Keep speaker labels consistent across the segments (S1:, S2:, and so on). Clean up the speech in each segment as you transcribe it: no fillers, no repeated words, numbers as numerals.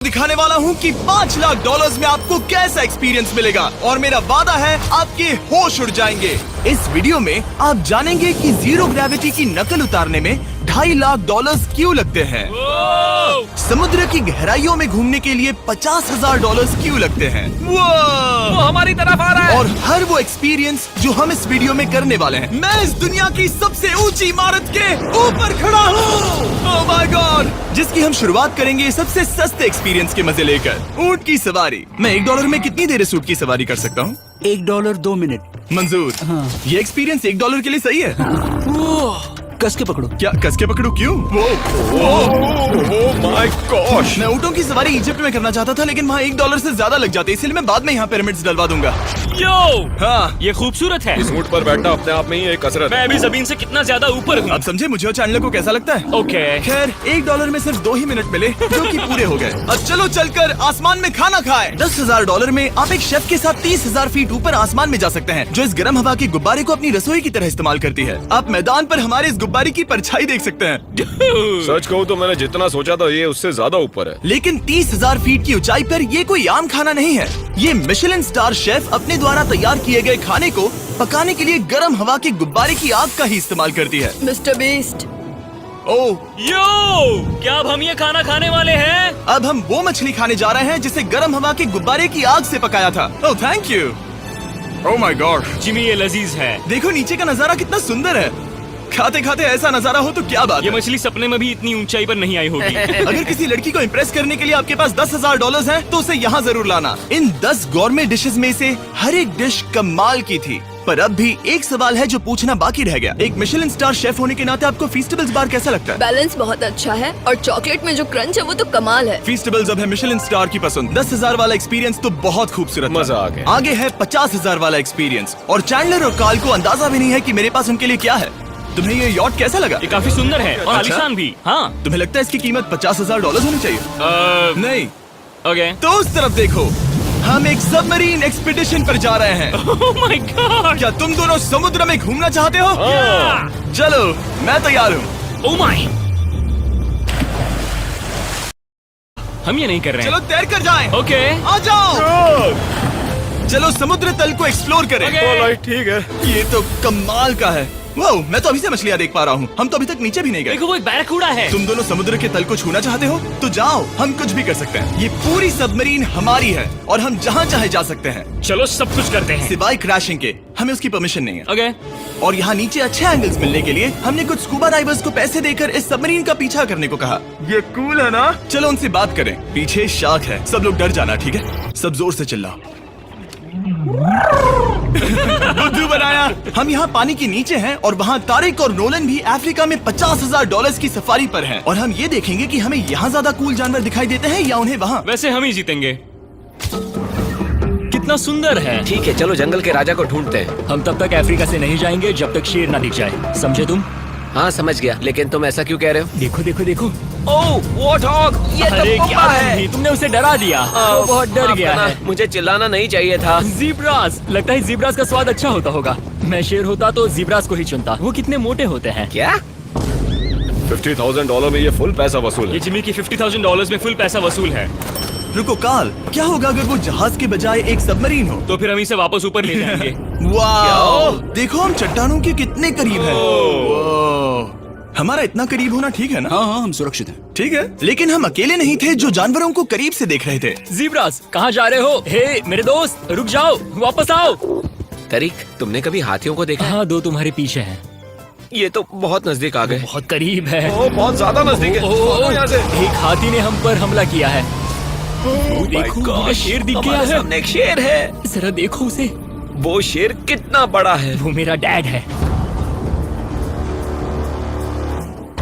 S1: दिखाने वाला हूँ कि $5 लाख में आपको कैसा एक्सपीरियंस मिलेगा और मेरा वादा है आपके होश उड़ जाएंगे। इस वीडियो में आप जानेंगे कि जीरो ग्रेविटी की नकल उतारने में $2.5 लाख क्यों लगते हैं, समुद्र की गहराइयों में घूमने के लिए $50,000 क्यों लगते हैं,
S2: वो हमारी तरफ आ रहा है।
S1: और हर वो एक्सपीरियंस जो हम इस वीडियो में करने वाले हैं। मैं इस दुनिया की सबसे ऊंची इमारत के ऊपर खड़ा हूँ, ओह माय गॉड, जिसकी हम शुरुआत करेंगे सबसे सस्ते एक्सपीरियंस के मजे लेकर, ऊंट की सवारी। मैं $1 में कितनी देर इस ऊंट की सवारी कर सकता हूँ?
S3: $1 2 मिनट
S1: मंजूर।
S3: हाँ।
S1: ये एक्सपीरियंस $1 के लिए सही है।
S3: कस के पकड़ो।
S1: क्या कस के पकड़ू? क्यों?
S2: माय गॉश,
S1: मैं ऊँटों की सवारी इजिप्ट में करना चाहता था, लेकिन वहाँ $1 से ज्यादा लग जाते, इसलिए मैं बाद में यहाँ पिरामिड्स डलवा दूंगा।
S4: यो,
S1: हाँ,
S4: ये खूबसूरत है।
S2: इस ऊंट पर बैठना अपने आप में ही एक कसरत
S4: मैं
S2: है।
S4: अभी जमीन से कितना ज्यादा ऊपर हूँ।
S1: अब समझे मुझे और चैनल को कैसा लगता है।
S4: ओके,
S1: खैर $1 में सिर्फ 2 ही मिनट मिले, जो कि पूरे हो गए। अब चलो चलकर आसमान में खाना खाए। $10,000 में आप एक शेफ के साथ 30,000 फीट ऊपर आसमान में जा सकते हैं, जो इस गर्म हवा के गुब्बारे को अपनी रसोई की तरह इस्तेमाल करती है। आप मैदान पर हमारे इस गुब्बारे की परछाई देख सकते हैं,
S2: सच कहूँ तो मैंने जितना सोचा था ये उससे ज्यादा ऊपर है।
S1: लेकिन 30,000 फीट की ऊंचाई पर ये कोई आम खाना नहीं है। ये मिशेलिन स्टार शेफ अपने द्वारा तैयार किए गए खाने को पकाने के लिए गर्म हवा के गुब्बारे की आग का ही इस्तेमाल करती है।
S5: मिस्टर बीस्ट,
S1: ओह,
S4: यो, क्या अब हम ये खाना खाने वाले हैं?
S1: अब हम वो मछली खाने जा रहे हैं जिसे गर्म हवा के गुब्बारे की आग से पकाया था। Oh thank you. Oh my God,
S4: Jimmy, ये लजीज है।
S1: देखो नीचे का नजारा कितना सुंदर है। खाते खाते ऐसा नजारा हो तो क्या बात
S4: ये
S1: है।
S4: मछली सपने में भी इतनी ऊंचाई पर नहीं आई होगी।
S1: अगर किसी लड़की को इम्प्रेस करने के लिए आपके पास $10,000 है तो उसे यहाँ जरूर लाना। इन 10 गौरमेट डिशेस में से हर एक डिश कमाल की थी, पर अब भी एक सवाल है जो पूछना बाकी रह गया। एक मिशेलिन स्टार शेफ होने के नाते आपको फीस्टेबल्स बार कैसा लगता है?
S5: बैलेंस बहुत अच्छा है और चॉकलेट में जो क्रंच है वो तो कमाल है।
S1: फीस्टेबल्स अब है मिशेलिन स्टार की पसंद। 10,000 वाला एक्सपीरियंस तो बहुत खूबसूरत था।
S2: मजा आ गया।
S1: आगे है 50,000 वाला एक्सपीरियंस, और चैंडलर और कार्ल को अंदाजा भी नहीं है कि मेरे पास उनके लिए क्या है। तुम्हें ये यॉट कैसा लगा?
S4: ये काफी सुंदर है और आलीशान भी। हाँ,
S1: तुम्हें लगता है इसकी कीमत $50,000 होनी चाहिए? नहीं,
S4: ओके।
S1: तो उस तरफ देखो, हम एक सबमरीन एक्सपीडिशन पर जा रहे हैं।
S4: ओह माय गॉड,
S1: क्या तुम दोनों समुद्र में घूमना चाहते हो? चलो, मैं तैयार हूँ।
S4: ओह माय, हम ये नहीं कर रहे
S1: चलो
S4: हैं।
S1: तैर कर जाएं।
S4: ओके,
S1: आ जाओ, चलो समुद्र तल को एक्सप्लोर करें।
S4: ओके।
S2: ठीक है।
S1: ये तो कमाल का है। वाओ, मैं तो अभी से मछलियाँ देख पा रहा हूँ। हम तो अभी तक नीचे भी नहीं गए।
S4: देखो, वो एक बैरकूडा है।
S1: तुम दोनों समुद्र के तल को छूना चाहते हो तो जाओ, हम कुछ भी कर सकते हैं। ये पूरी सबमरीन हमारी है और हम जहाँ चाहे जा सकते हैं,
S4: चलो सब कुछ करते हैं।
S1: सिवाय क्रैशिंग के। हमें उसकी परमिशन नहीं है।
S4: ओके,
S1: और यहाँ नीचे अच्छे एंगल्स मिलने के लिए हमने कुछ स्कूबा डाइवर्स को पैसे देकर इस सबमरीन का पीछा करने को कहा। ये कूल है ना? चलो उनसे बात करें। पीछे शार्क है, सब लोग डर जाना, ठीक है? सब जोर से चिल्लाओ। बुद्धू बनाया। हम यहाँ पानी के नीचे हैं और वहाँ तारिक और नोलन भी अफ्रीका में $50,000 की सफारी पर हैं, और हम ये देखेंगे कि हमें यहाँ ज्यादा कूल जानवर दिखाई देते हैं या उन्हें वहाँ।
S4: वैसे हम ही जीतेंगे। कितना सुंदर है।
S6: ठीक है, चलो जंगल के राजा को ढूंढते हैं।
S3: हम तब तक अफ्रीका से नहीं जाएंगे जब तक शेर ना दिख जाए, समझे तुम?
S6: हाँ समझ गया, लेकिन तुम ऐसा क्यों कह रहे हो?
S3: देखो देखो देखो।
S6: ओह वॉर्थॉग, ये तो
S3: अरे
S6: पोपा
S3: क्या
S6: है।
S3: तुमने उसे डरा दिया। वो बहुत डर
S6: माफ
S3: गया
S6: करना,
S3: है।
S6: मुझे चिल्लाना नहीं चाहिए था।
S3: जीब्रास, लगता है जीब्रास का स्वाद अच्छा होता होगा। मैं शेर होता तो जीब्रास को ही चुनता। वो कितने मोटे होते हैं।
S6: क्या?
S2: $50,000 में ये फुल पैसा वसूल
S4: ये
S2: है।
S4: जिमी की $50,000 में फुल पैसा वसूल है।
S1: रुको कार्ल, क्या होगा अगर वो जहाज के बजाय एक सबमरीन हो?
S4: तो फिर हम इसे वापस ऊपर ले जाएंगे।
S1: वाह, देखो हम चट्टानों के कितने करीब हैं। वाह, हमारा इतना करीब होना ठीक है ना?
S3: हाँ हाँ, हम सुरक्षित हैं।
S1: ठीक है, लेकिन हम अकेले नहीं थे जो जानवरों को करीब से देख रहे थे।
S3: जीब्रास, कहाँ जा रहे हो? हे मेरे दोस्त, रुक जाओ, वापस आओ।
S6: तरीक, तुमने कभी हाथियों को देखा?
S3: हाँ, 2 तुम्हारे पीछे हैं।
S6: ये तो बहुत नजदीक आ गए।
S3: बहुत करीब है।
S2: ओह, बहुत ज्यादा नजदीक है। भागो यहाँ से।
S3: एक हाथी ने हम पर हमला किया है। वो देखो, वहाँ शेर दिख गया
S6: हमारे
S3: है।
S6: सामने एक शेर है।
S3: जरा देखो उसे।
S6: वो शेर कितना बड़ा है।
S3: वो मेरा डैड है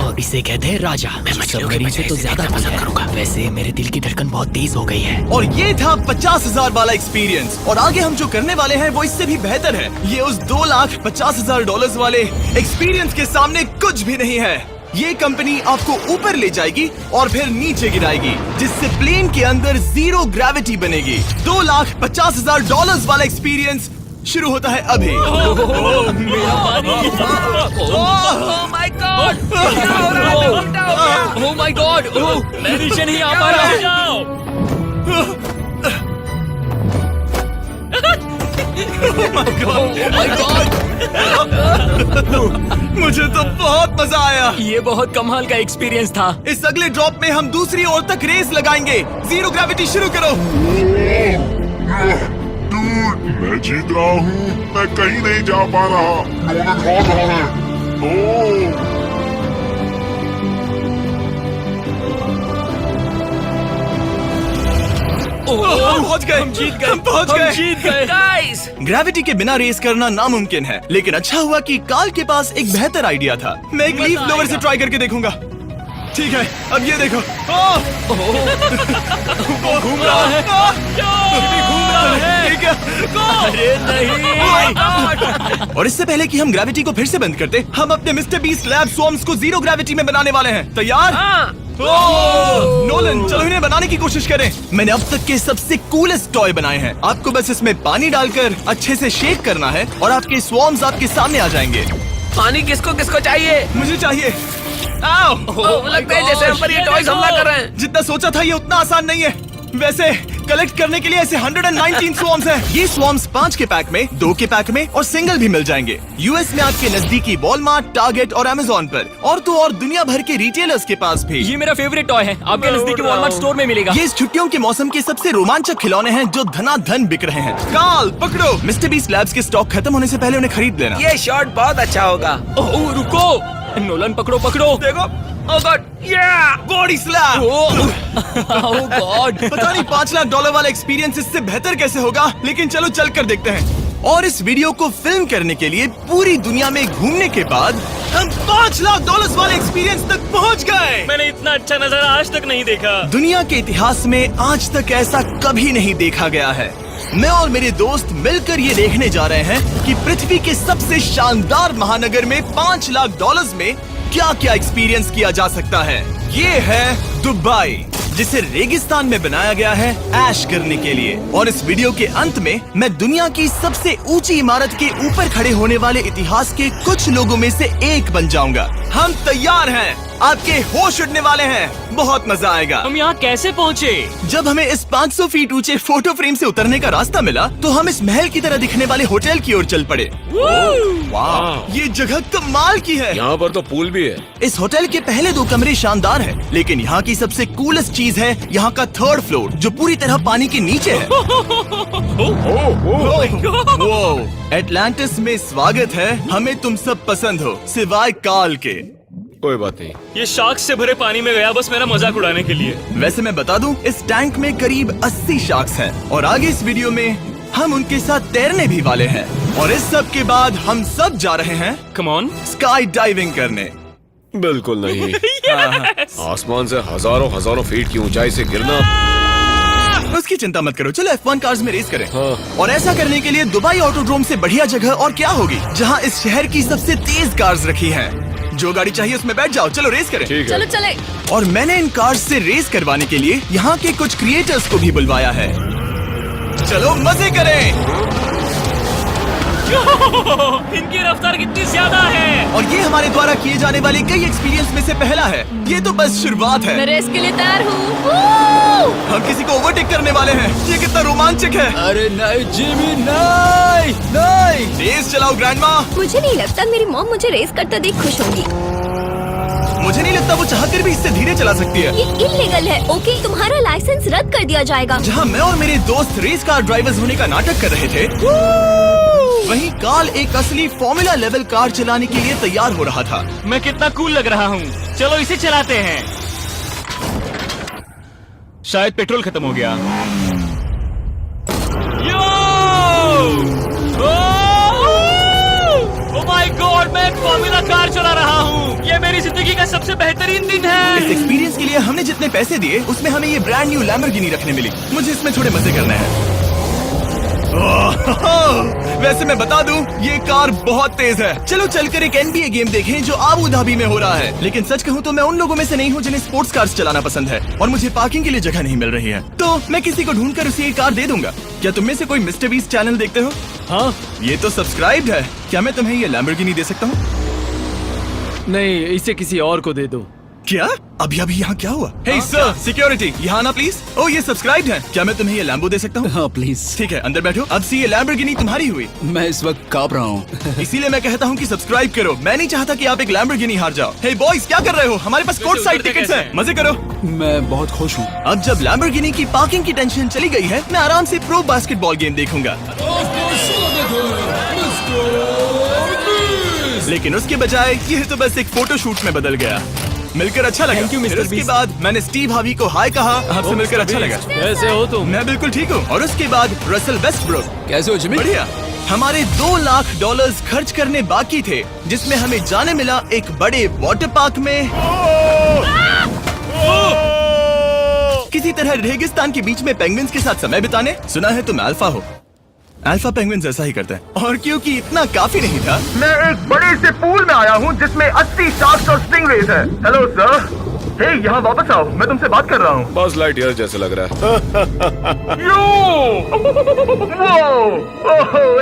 S3: और इसे कहते हैं राजा। मैं
S6: मछलियों
S3: से तो ज्यादा पसंद करूंगा। वैसे मेरे दिल की धड़कन बहुत तेज हो गई है।
S1: और ये था 50,000 वाला एक्सपीरियंस, और आगे हम जो करने वाले हैं वो इससे भी बेहतर है। ये उस $2,50,000 वाले एक्सपीरियंस के सामने कुछ भी नहीं है। ये कंपनी आपको ऊपर ले जाएगी और फिर नीचे गिराएगी, जिससे प्लेन के अंदर जीरो ग्रेविटी बनेगी। $2,50,000 वाला एक्सपीरियंस शुरू होता है अभी।
S3: ओह माय गॉड, मैं नीचे नहीं आ पा रहा।
S1: मुझे तो बहुत मजा आया।
S3: ये बहुत कमाल का एक्सपीरियंस था।
S1: इस अगले ड्रॉप में हम दूसरी ओर तक रेस लगाएंगे। जीरो ग्रेविटी शुरू करो।
S7: डूड, मैं जीत रहा हूँ। मैं कहीं नहीं जा पा रहा। नोलन हार रहा है। ओह,
S1: हम पहुंच गए।
S3: हम जीत गए।
S1: हम पहुंच
S3: हम
S1: गए।
S3: जीत गए।
S6: गाइस,
S1: ग्रेविटी के बिना रेस करना नामुमकिन है, लेकिन अच्छा हुआ कि कार्ल के पास एक बेहतर आइडिया था। मैं एक लीफ ब्लोअर से ट्राई करके देखूंगा। ठीक है, अब ये देखो।
S3: वो घूम रहा है। भी घूम रहा है।
S1: ठीक है।
S3: अरे नहीं।
S1: और इससे पहले कि हम ग्रेविटी को फिर से बंद करते, हम अपने मिस्टर बीस्ट लैब स्वॉर्म्स को जीरो ग्रेविटी में बनाने वाले हैं। तैयार? नोलन, चलो इन्हें बनाने की कोशिश करें। मैंने अब तक के सबसे कूलेस्ट टॉय बनाए हैं। आपको बस इसमें पानी डालकर अच्छे से शेक करना है और आपके स्वॉर्म्स आपके सामने आ जाएंगे।
S6: पानी किसको किसको चाहिए?
S1: मुझे चाहिए।
S6: लगता है जैसे हम पर ये टॉयज हमला कर रहे हैं।
S1: जितना सोचा था ये उतना आसान नहीं है। वैसे कलेक्ट करने के लिए ऐसे 119 स्वॉर्म्स हैं। ये स्वॉर्म्स 5 के पैक में, 2 के पैक में और सिंगल भी मिल जाएंगे। यूएस में आपके नजदीकी वॉलमार्ट, टारगेट और अमेज़न पर, और तो और दुनिया भर के रिटेलर्स के पास भी।
S3: ये मेरा फेवरेट टॉय है। आपके नजदीकी वॉलमार्ट स्टोर में मिलेगा।
S1: ये इस छुट्टियों के मौसम के सबसे रोमांचक खिलौने हैं जो धनाधन बिक रहे हैं। कार्ल, पकड़ो। मिस्टर बीस्ट लैब्स के स्टॉक खत्म होने से पहले उन्हें खरीद लेना।
S6: ये शॉट बहुत अच्छा होगा।
S3: ओह रुको, नोलन पकड़ो पकड़ो।
S1: देखो।
S6: ओह गॉड,
S1: बॉडी स्लैम।
S3: ओह गॉड।
S1: पता नहीं $5 लाख वाला एक्सपीरियंस इससे बेहतर कैसे होगा, लेकिन चलो चल कर देखते हैं। और इस वीडियो को फिल्म करने के लिए पूरी दुनिया में घूमने के बाद हम $5 लाख वाले एक्सपीरियंस तक पहुंच गए।
S4: मैंने इतना अच्छा नजारा आज तक नहीं देखा।
S1: दुनिया के इतिहास में आज तक ऐसा कभी नहीं देखा गया है। मैं और मेरे दोस्त मिलकर ये देखने जा रहे हैं कि पृथ्वी के सबसे शानदार महानगर में $5 लाख में क्या क्या एक्सपीरियंस किया जा सकता है। ये है दुबई, जिसे रेगिस्तान में बनाया गया है ऐश करने के लिए। और इस वीडियो के अंत में मैं दुनिया की सबसे ऊंची इमारत के ऊपर खड़े होने वाले इतिहास के कुछ लोगों में से एक बन जाऊंगा। हम तैयार हैं, आपके होश उड़ने वाले हैं, बहुत मजा आएगा।
S4: हम यहाँ कैसे पहुँचे?
S1: जब हमें इस 500 फीट ऊंचे फोटो फ्रेम से उतरने का रास्ता मिला तो हम इस महल की तरह दिखने वाले होटल की ओर चल पड़े। वाह, ये जगह कमाल की है।
S2: यहाँ पर तो पूल भी है।
S1: इस होटल के पहले 2 कमरे शानदार हैं, लेकिन यहाँ की सबसे कूलेस्ट चीज है यहाँ का 3rd फ्लोर, जो पूरी तरह पानी के नीचे है। एटलांटिस में स्वागत है। हमें तुम सब पसंद हो, सिवाय कार्ल के।
S2: कोई बात नहीं।
S4: ये शार्क से भरे पानी में गया बस मेरा मजाक उड़ाने के लिए।
S1: वैसे मैं बता दूं, इस टैंक में करीब 80 शार्क्स हैं और आगे इस वीडियो में हम उनके साथ तैरने भी वाले हैं। और इस सब के बाद हम सब जा रहे हैं
S4: कम ऑन।
S1: स्काई डाइविंग करने।
S2: बिल्कुल नहीं। आसमान से हजारों हजारों फीट की ऊंचाई से गिरना।
S1: उसकी चिंता मत करो, चलो F1 कार्स में रेस करें।
S2: हाँ।
S1: और ऐसा करने के लिए दुबई ऑटोड्रोम से बढ़िया जगह और क्या होगी, जहां इस शहर की सबसे तेज कार्स रखी हैं। जो गाड़ी चाहिए उसमें बैठ जाओ, चलो रेस करें।
S2: ठीक है।
S5: चलो चले।
S1: और मैंने इन कार्स से रेस करवाने के लिए यहाँ के कुछ क्रिएटर्स को भी बुलवाया है। चलो मजे करें।
S4: इनकी रफ्तार कितनी ज्यादा है।
S1: और ये हमारे द्वारा किए जाने वाले कई एक्सपीरियंस में से पहला है। ये तो बस शुरुआत
S5: मैं
S1: है।
S5: रेस के लिए तैयार हूँ।
S1: हम किसी को ओवरटेक करने वाले हैं। ये कितना रोमांचक है।
S3: अरे नहीं जिमी, नहीं नहीं।
S1: रेस चलाओ ग्रैंडमा।
S5: मुझे नहीं लगता मेरी मॉम मुझे रेस करता देख खुश होंगी।
S1: मुझे नहीं लगता वो चाहकर भी इससे धीरे चला सकती है।
S5: ये इल्लीगल है। ओके, तुम्हारा लाइसेंस रद्द कर दिया जाएगा।
S1: जहाँ मैं और मेरे दोस्त रेस कार ड्राइवर्स होने का नाटक कर रहे थे, वहीं कार्ल एक असली फॉर्मूला लेवल कार चलाने के लिए तैयार हो रहा था।
S4: मैं कितना कूल लग रहा हूँ। चलो इसे चलाते हैं। शायद पेट्रोल खत्म हो गया। ओह माय गॉड, मैं एक फॉर्मूला कार चला रहा हूँ। ये मेरी जिंदगी का सबसे बेहतरीन दिन
S1: इस
S4: है।
S1: एक्सपीरियंस के लिए हमने जितने पैसे दिए उसमें हमें ये ब्रांड न्यू लैम्बोर्गिनी रखने मिली। मुझे इसमें थोड़े मजे करने हैं। वैसे मैं बता दूं, ये कार बहुत तेज है। चलो चलकर एक NBA गेम देखें जो आबू धाबी में हो रहा है। लेकिन सच कहूं तो मैं उन लोगों में से नहीं हूं जिन्हें स्पोर्ट्स कार्स चलाना पसंद है और मुझे पार्किंग के लिए जगह नहीं मिल रही है, तो मैं किसी को ढूंढकर उसे ये कार दे दूंगा। क्या तुम में से कोई मिस्टर बीस्ट चैनल देखते हो?
S3: हाँ
S1: ये तो सब्सक्राइब्ड है। क्या मैं तुम्हें ये लैम्बोर्गिनी दे सकता हूँ?
S3: नहीं, इसे किसी और को दे दो।
S1: क्या? अभी यहाँ क्या हुआ? हे सर, सिक्योरिटी, यहाँ आना प्लीज। ओह, ये सब्सक्राइब्ड है। क्या मैं तुम्हें ये लैम्बो दे सकता हूँ?
S8: हाँ प्लीज।
S1: ठीक है, अंदर बैठो। अब से ये लैम्बोर्गिनी तुम्हारी हुई।
S8: मैं इस वक्त कांप रहा हूँ।
S1: इसीलिए मैं कहता हूँ कि सब्सक्राइब करो। मैं नहीं चाहता कि आप एक लैम्बोर्गिनी हार जाओ। हे बॉयज, क्या कर रहे हो? हमारे पास कोर्ट साइड टिकट्स हैं। मजे करो।
S8: मैं बहुत खुश हूँ।
S1: अब जब लैम्बोर्गिनी की पार्किंग की टेंशन चली गई है, मैं आराम से प्रो बास्केटबॉल गेम देखूंगा। लेकिन उसके बजाय ये तो बस एक फोटो शूट में बदल गया। मिलकर अच्छा लगा।
S3: Thank you, Mr.
S1: फिर उसके
S3: Beast।
S1: बाद मैंने स्टीव हार्वी को हाय कहा। आपसे मिलकर अच्छा लगा।
S3: कैसे हो तुम?
S1: मैं बिल्कुल ठीक हूँ। और उसके बाद रसल वेस्टब्रुक।
S8: कैसे हो जिमी?
S1: बढ़िया। हमारे $2 लाख खर्च करने बाकी थे, जिसमें हमें जाने मिला एक बड़े वाटर पार्क में किसी तरह रेगिस्तान के बीच में पेंगुइन्स के साथ समय बिताने। सुना है तुम अल्फा हो। अल्फा पेंगुइन्स ऐसा ही करते हैं। और क्योंकि इतना काफी नहीं था, मैं एक बड़े से पूल में आया हूँ जिसमें 80 शार्क्स और स्टिंगरेज है। Hello sir. हे, यहाँ वापस आओ, मैं तुमसे बात कर रहा हूँ।
S2: बस लाइट ईयर जैसे लग रहा है।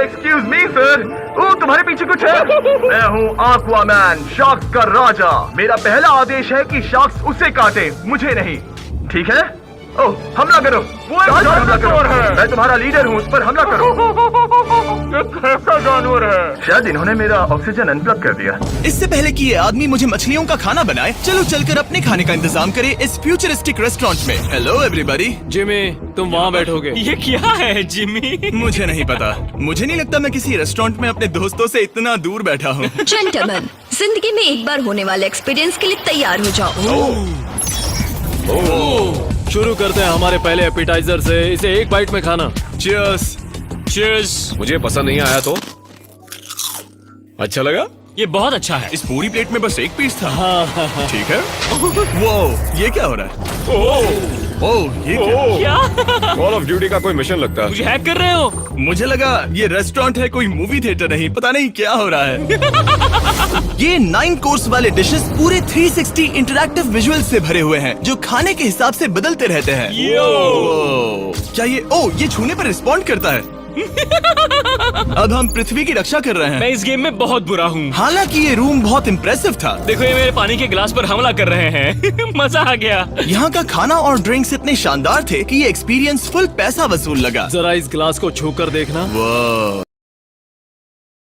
S1: Excuse me sir. ओ, तुम्हारे पीछे कुछ है? मैं हूँ आक्वामैन, शार्क्स का राजा। मेरा पहला आदेश है कि शार्क्स उसे काटे, मुझे नहीं। ठीक है? ओह, हमला करो। वो एक जानवर है। मैं तुम्हारा लीडर हूँ, उस पर हमला करो। ये कैसा जानवर है? शायद इन्होंने मेरा ऑक्सीजन अनप्लग कर दिया। इससे पहले कि ये आदमी मुझे मछलियों का खाना बनाए, चलो चलकर अपने खाने का इंतजाम करें इस फ्यूचरिस्टिक रेस्टोरेंट में। Hello everybody.
S3: जिमी, तुम वहाँ बैठोगे?
S4: ये क्या है जिमी?
S1: मुझे नहीं पता। मुझे नहीं लगता मैं किसी रेस्टोरेंट में अपने दोस्तों से इतना दूर बैठा हूँ।
S5: जेंटलमैन, जिंदगी में एक बार होने वाले एक्सपीरियंस के लिए तैयार हो जाओ।
S3: शुरू करते हैं हमारे पहले एपिटाइजर से। इसे एक बाइट में खाना।
S1: Cheers।
S4: Cheers।
S2: मुझे पसंद नहीं आया तो अच्छा लगा।
S4: ये बहुत अच्छा है।
S1: इस पूरी प्लेट में बस एक पीस था। ठीक है। वो ये क्या हो रहा है? ओह, ये क्या?
S4: क्या?
S2: कॉल ऑफ ड्यूटी का कोई मिशन लगता है।
S4: मुझे हैक कर रहे हो?
S1: मुझे लगा ये रेस्टोरेंट है, कोई मूवी थिएटर नहीं। पता नहीं क्या हो रहा है। ये 9 कोर्स वाले डिशेस पूरे 360 इंटरैक्टिव विजुअल से भरे हुए हैं, जो खाने के हिसाब से बदलते रहते हैं। क्या ये छूने पर रिस्पॉन्ड करता है? अब हम पृथ्वी की रक्षा कर रहे हैं।
S4: मैं इस गेम में बहुत बुरा हूँ।
S1: हालांकि ये रूम बहुत इम्प्रेसिव था।
S4: देखो, ये मेरे पानी के गिलास पर हमला कर रहे हैं। मजा आ गया।
S1: यहाँ का खाना और ड्रिंक्स इतने शानदार थे कि ये एक्सपीरियंस फुल पैसा वसूल लगा।
S3: जरा इस गिलास को छू कर देखना।
S1: वाह।